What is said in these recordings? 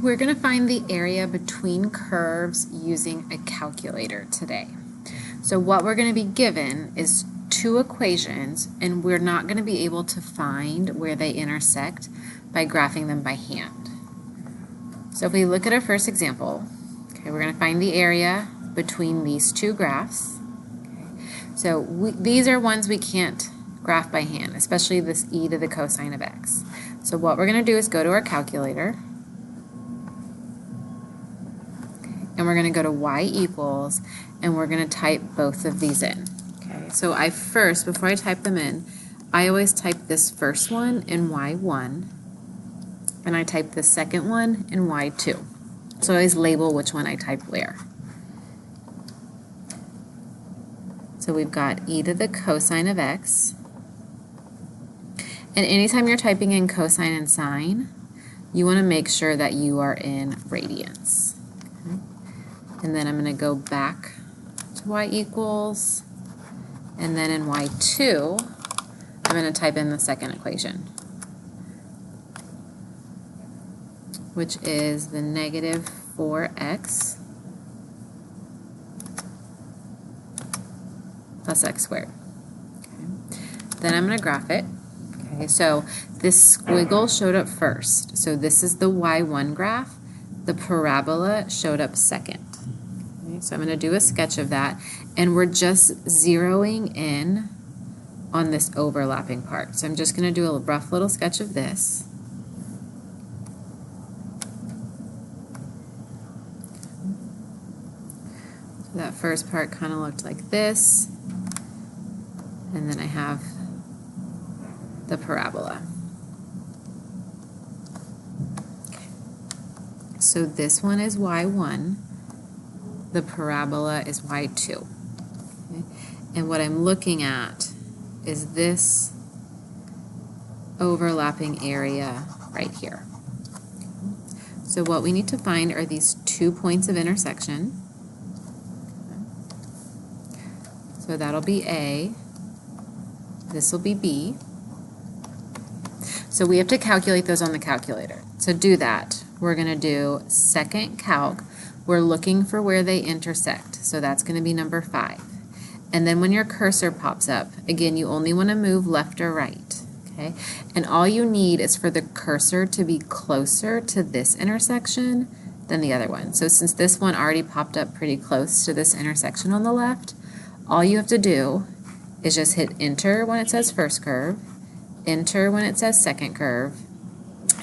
We're going to find the area between curves using a calculator today. So what we're going to be given is two equations, and we're not going to be able to find where they intersect by graphing them by hand. So if we look at our first example, okay, we're going to find the area between these two graphs. Okay. So these are ones we can't graph by hand, especially this e to the cosine of x. So what we're going to do is go to our calculator, and we're going to go to y equals, and we're going to type both of these in. Okay, so before I type them in, I always type this first one in y1, and I type the second one in y2. So I always label which one I type where. So we've got e to the cosine of x. And anytime you're typing in cosine and sine, you want to make sure that you are in radians. Okay. And then I'm going to go back to y equals, and then in y2, I'm going to type in the second equation, which is the negative 4x plus x squared. Okay. Then I'm going to graph it. Okay, so this squiggle showed up first. So this is the y1 graph. The parabola showed up second. Okay, so I'm going to do a sketch of that, and we're just zeroing in on this overlapping part. So I'm just going to do a rough little sketch of this. So that first part kind of looked like this, and then I have the parabola. Okay. So this one is y1, the parabola is y2. Okay. And what I'm looking at is this overlapping area right here. So what we need to find are these 2 points of intersection. So that'll be A, this will be B. So we have to calculate those on the calculator. So do that. We're going to do second calc. We're looking for where they intersect. So that's going to be number 5. And then when your cursor pops up, again, you only want to move left or right. Okay? And all you need is for the cursor to be closer to this intersection than the other one. So since this one already popped up pretty close to this intersection on the left, all you have to do is just hit enter when it says first curve, enter when it says second curve,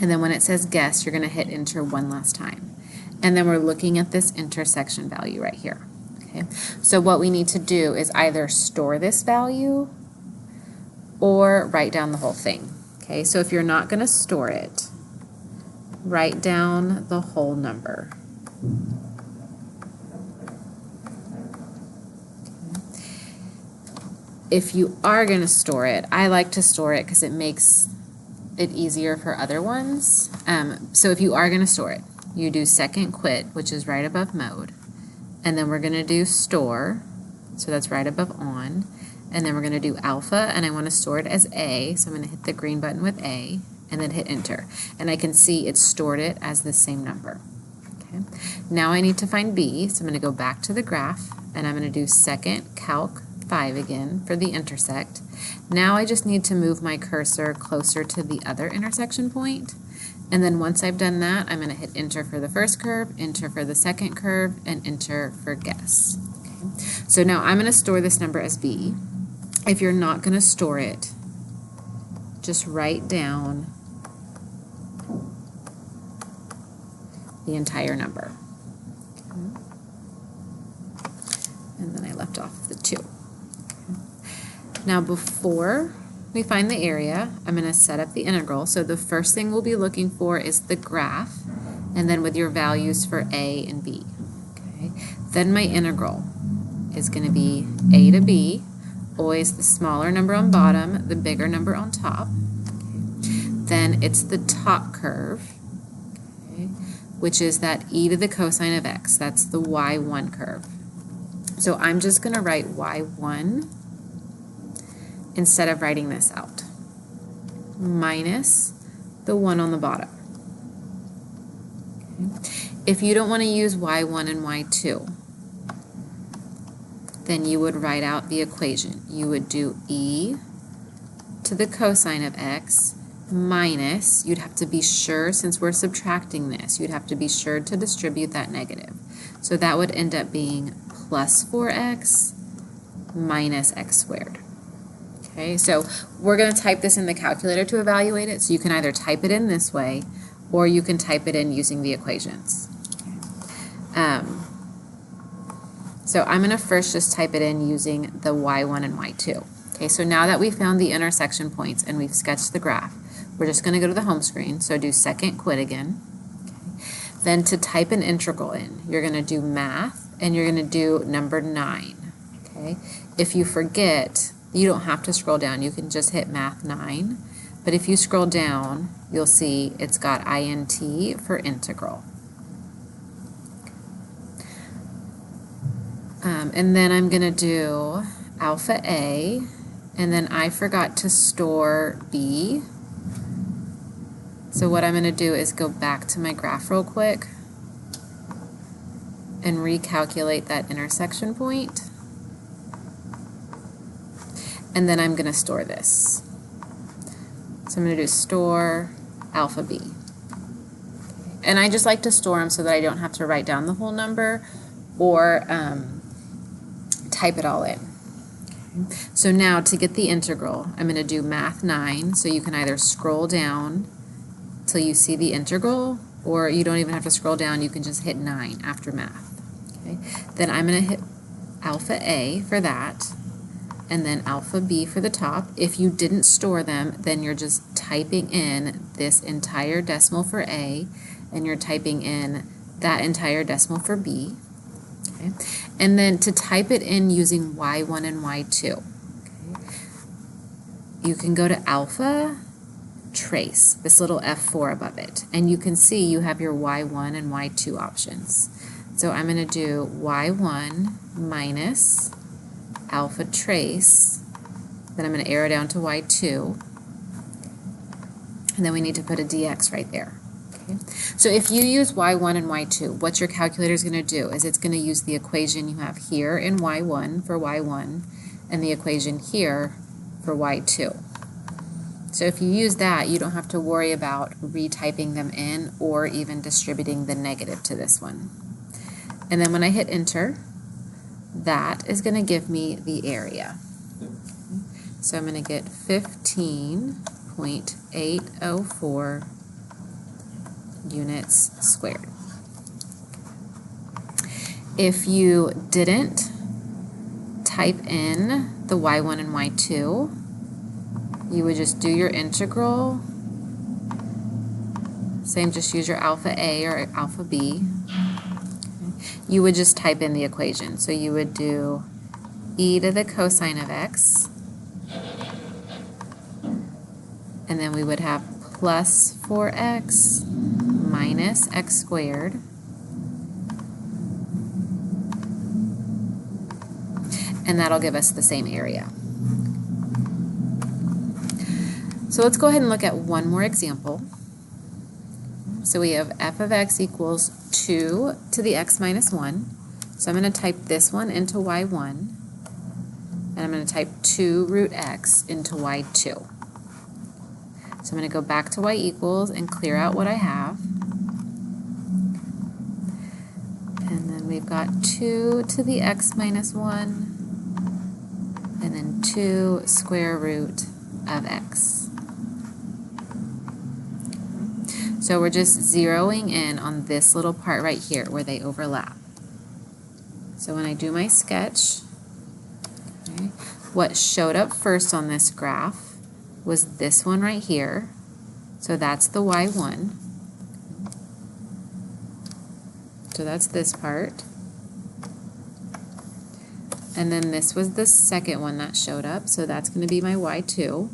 and then when it says guess, you're going to hit enter one last time. And then we're looking at this intersection value right here. Okay, so what we need to do is either store this value or write down the whole thing. Okay, so if you're not going to store it, write down the whole number. If you are going to store it, I like to store it because it makes it easier for other ones. So if you are going to store it, you do second quit, which is right above mode, and then we're going to do store, so that's right above on, and then we're going to do alpha, and I want to store it as A, so I'm going to hit the green button with A, and then hit enter, and I can see it stored it as the same number. Okay. Now I need to find B, so I'm going to go back to the graph, and I'm going to do second calc 5 again for the intersect. Now I just need to move my cursor closer to the other intersection point, and then once I've done that, I'm going to hit enter for the first curve, enter for the second curve, and enter for guess. Okay. So now I'm going to store this number as B. If you're not going to store it, just write down the entire number. Okay. And then I left off the 2. Now before we find the area, I'm going to set up the integral. So the first thing we'll be looking for is the graph, and then with your values for A and B. Okay. Then my integral is going to be A to B, always the smaller number on bottom, the bigger number on top. Okay. Then it's the top curve, okay, which is that e to the cosine of x. That's the y1 curve. So I'm just going to write y1 instead of writing this out, minus the 1 on the bottom. If you don't want to use y1 and y2, then you would write out the equation. You would do e to the cosine of x minus, you'd have to be sure, since we're subtracting this, you'd have to be sure to distribute that negative. So that would end up being plus 4x minus x squared. Okay, so we're going to type this in the calculator to evaluate it. So you can either type it in this way, or you can type it in using the equations. So I'm going to first just type it in using the y1 and y2. Okay, so now that we've found the intersection points and we've sketched the graph, we're just going to go to the home screen, so do second quit again. Okay. Then to type an integral in, you're going to do math, and you're going to do number 9. Okay. If you forget, you don't have to scroll down, you can just hit math 9. But if you scroll down, you'll see it's got int for integral. And then I'm going to do alpha a, and then I forgot to store b. So what I'm going to do is go back to my graph real quick and recalculate that intersection point. And then I'm going to store this. So I'm going to do store alpha b. And I just like to store them so that I don't have to write down the whole number or type it all in. Okay. So now to get the integral, I'm going to do math 9. So you can either scroll down till you see the integral, or you don't even have to scroll down, you can just hit 9 after math. Okay. Then I'm going to hit alpha a for that, and then alpha b for the top. If you didn't store them, then you're just typing in this entire decimal for a, and you're typing in that entire decimal for b. Okay. And then to type it in using y1 and y2, okay, you can go to alpha, trace, this little F4 above it, and you can see you have your y1 and y2 options. So I'm going to do y1 minus alpha trace, then I'm going to arrow down to y2, and then we need to put a dx right there. Okay. So if you use y1 and y2, what your calculator is going to do is it's going to use the equation you have here in y1 for y1 and the equation here for y2. So if you use that, you don't have to worry about retyping them in or even distributing the negative to this one. And then when I hit enter, that is going to give me the area. So I'm going to get 15.804 units squared. If you didn't type in the y1 and y2, you would just do your integral. Same, just use your alpha a or alpha b. You would just type in the equation. So you would do e to the cosine of x, and then we would have plus 4x minus x squared, and that'll give us the same area. So let's go ahead and look at one more example. So we have f of x equals 2 to the x minus 1. So I'm going to type this one into y1, and I'm going to type 2 root x into y2. So I'm going to go back to y equals and clear out what I have. And then we've got 2 to the x minus 1, and then 2 square root of x. So we're just zeroing in on this little part right here where they overlap. So when I do my sketch, okay, what showed up first on this graph was this one right here. So that's the y1. So that's this part. And then this was the second one that showed up. So that's going to be my y2.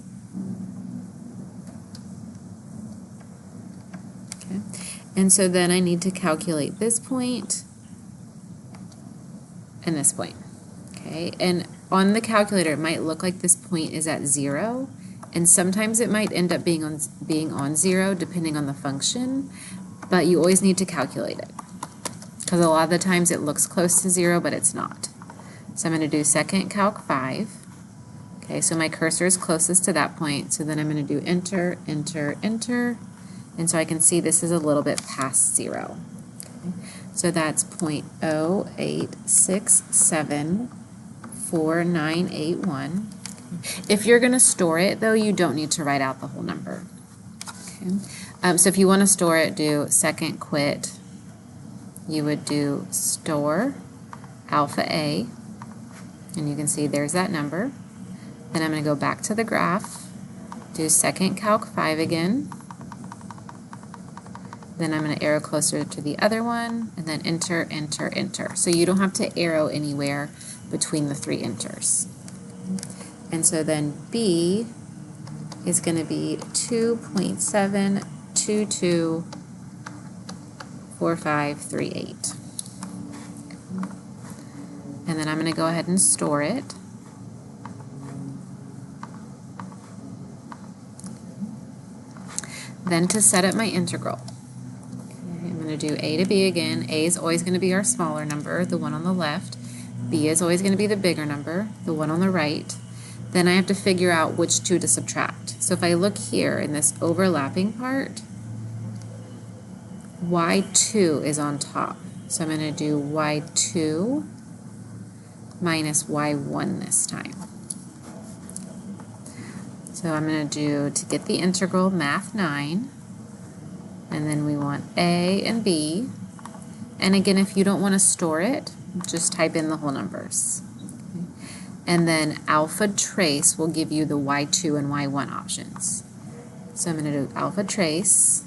Okay. And so then I need to calculate this point and this point. Okay. And on the calculator, it might look like this point is at 0. And sometimes it might end up being on 0 depending on the function. but you always need to calculate it, because a lot of the times it looks close to 0, but it's not. So I'm going to do second calc 5. Okay, so my cursor is closest to that point, so then I'm going to do enter, enter, enter, and so I can see this is a little bit past 0. Okay. So that's 0.0867491. If you're going to store it, though, you don't need to write out the whole number. Okay. So if you want to store it, do second quit. You would do store alpha A, and you can see there's that number. Then I'm going to go back to the graph, do second calc 5 again. Then I'm going to arrow closer to the other one, and then enter, enter, enter. So you don't have to arrow anywhere between the 3 enters. And so then B is going to be 2.7224538. And then I'm going to go ahead and store it. Then to set up my integral, I'm going to do A to B again. A is always going to be our smaller number, the one on the left. B is always going to be the bigger number, the one on the right. Then I have to figure out which 2 to subtract. So if I look here in this overlapping part, y2 is on top. So I'm going to do y2 minus y1 this time. So I'm going to do, to get the integral, math 9, and then we want A and B. And again, if you don't want to store it, just type in the whole numbers. Okay. And then alpha trace will give you the y2 and y1 options. So I'm going to do alpha trace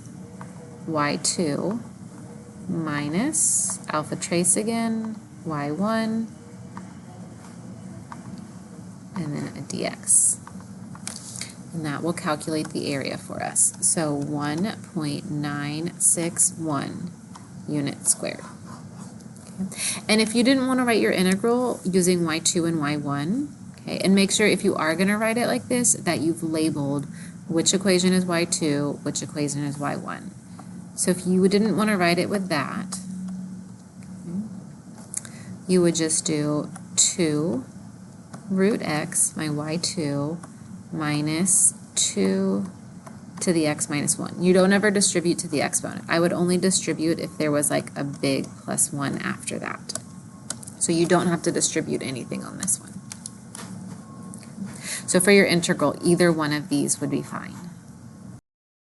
y2 minus alpha trace again, y1, and then a dx. And that will calculate the area for us. So 1.961 units squared. Okay. And if you didn't want to write your integral using y2 and y1, okay, and make sure if you are going to write it like this, that you've labeled which equation is y2, which equation is y1. So if you didn't want to write it with that, okay, you would just do 2 root x, my y2, minus 2 to the x minus 1. You don't ever distribute to the exponent. I would only distribute if there was like a big plus 1 after that. So you don't have to distribute anything on this one. So for your integral, either one of these would be fine.